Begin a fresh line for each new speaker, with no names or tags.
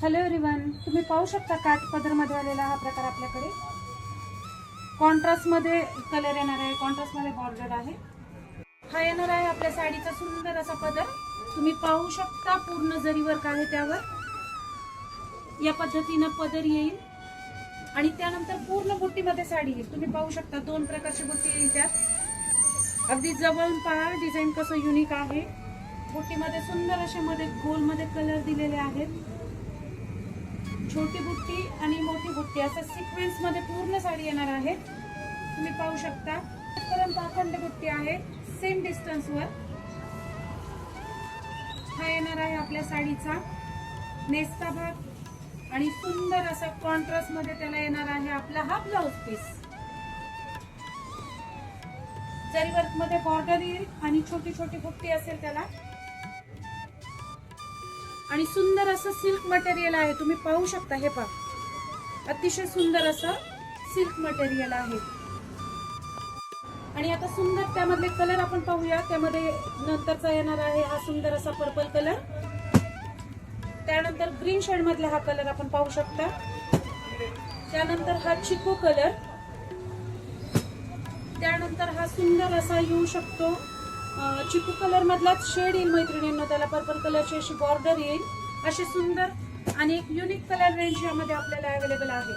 Hello everyone, तुम्ही पाहू शकता काठपदर मध्ये आलेला हा प्रकार आपल्याकडे कॉन्ट्रास्ट मध्ये कलर येणार आहे, कॉन्ट्रास्ट मध्ये बॉर्डर आहे। हा येणार आहे आपल्या साडीचा सुंदर असा पदर। तुम्ही पाहू शकता पूर्ण जरी वर्क आहे त्यावर। या पद्धतीने पदर येईल आणि त्यानंतर पूर्ण बुट्टीमध्ये साडी येईल। तुम्ही पाहू शकता दोन प्रकारची बुट्टी येईल त्यात। अगदी जवळून पहा डिझाइन कसं युनिक आहे। बुट्टीमध्ये सुंदर असे मध्ये गोल मध्ये कलर दिलेले आहेत। छोटी बुट्टी आणि मोठी बुट्टी असं सिक्वेन्स मध्ये पूर्ण साडी येणार आहे। तुम्ही पाहू शकता पर्यंत अखंड बुट्टी आहे सेम डिस्टन्स वर। हा येणार आहे आपल्या साडीचा नेसचा भाग आणि सुंदर असा कॉन्ट्रास्ट मध्ये त्याला येणार आहे आपला हा ब्लाउज पीस। जरी वर्क मध्ये बॉर्डर येईल आणि छोटी छोटी बुट्टी असेल त्याला आणि सुंदर असं सिल्क मटेरियल आहे। तुम्ही पाहू शकता हे पहा अतिशय सुंदर असं सिल्क मटेरियल आहे। आणि आता सुंदर त्यामधले कलर आपण पाहूया। त्यामध्ये नंतरचा येणार आहे हा सुंदर असा पर्पल कलर, त्यानंतर ग्रीन शेड मधला हा कलर आपण पाहू शकता, त्यानंतर हा चिकू कलर, त्यानंतर हा सुंदर असा येऊ शकतो चिकू कलर मधलाच शेड येईल मैत्रिणींनो, त्याला पर्पल कलरची अशी बॉर्डर येईल। असे सुंदर आणि एक युनिक कलर रेंज यामध्ये आपल्याला अवेलेबल आहे।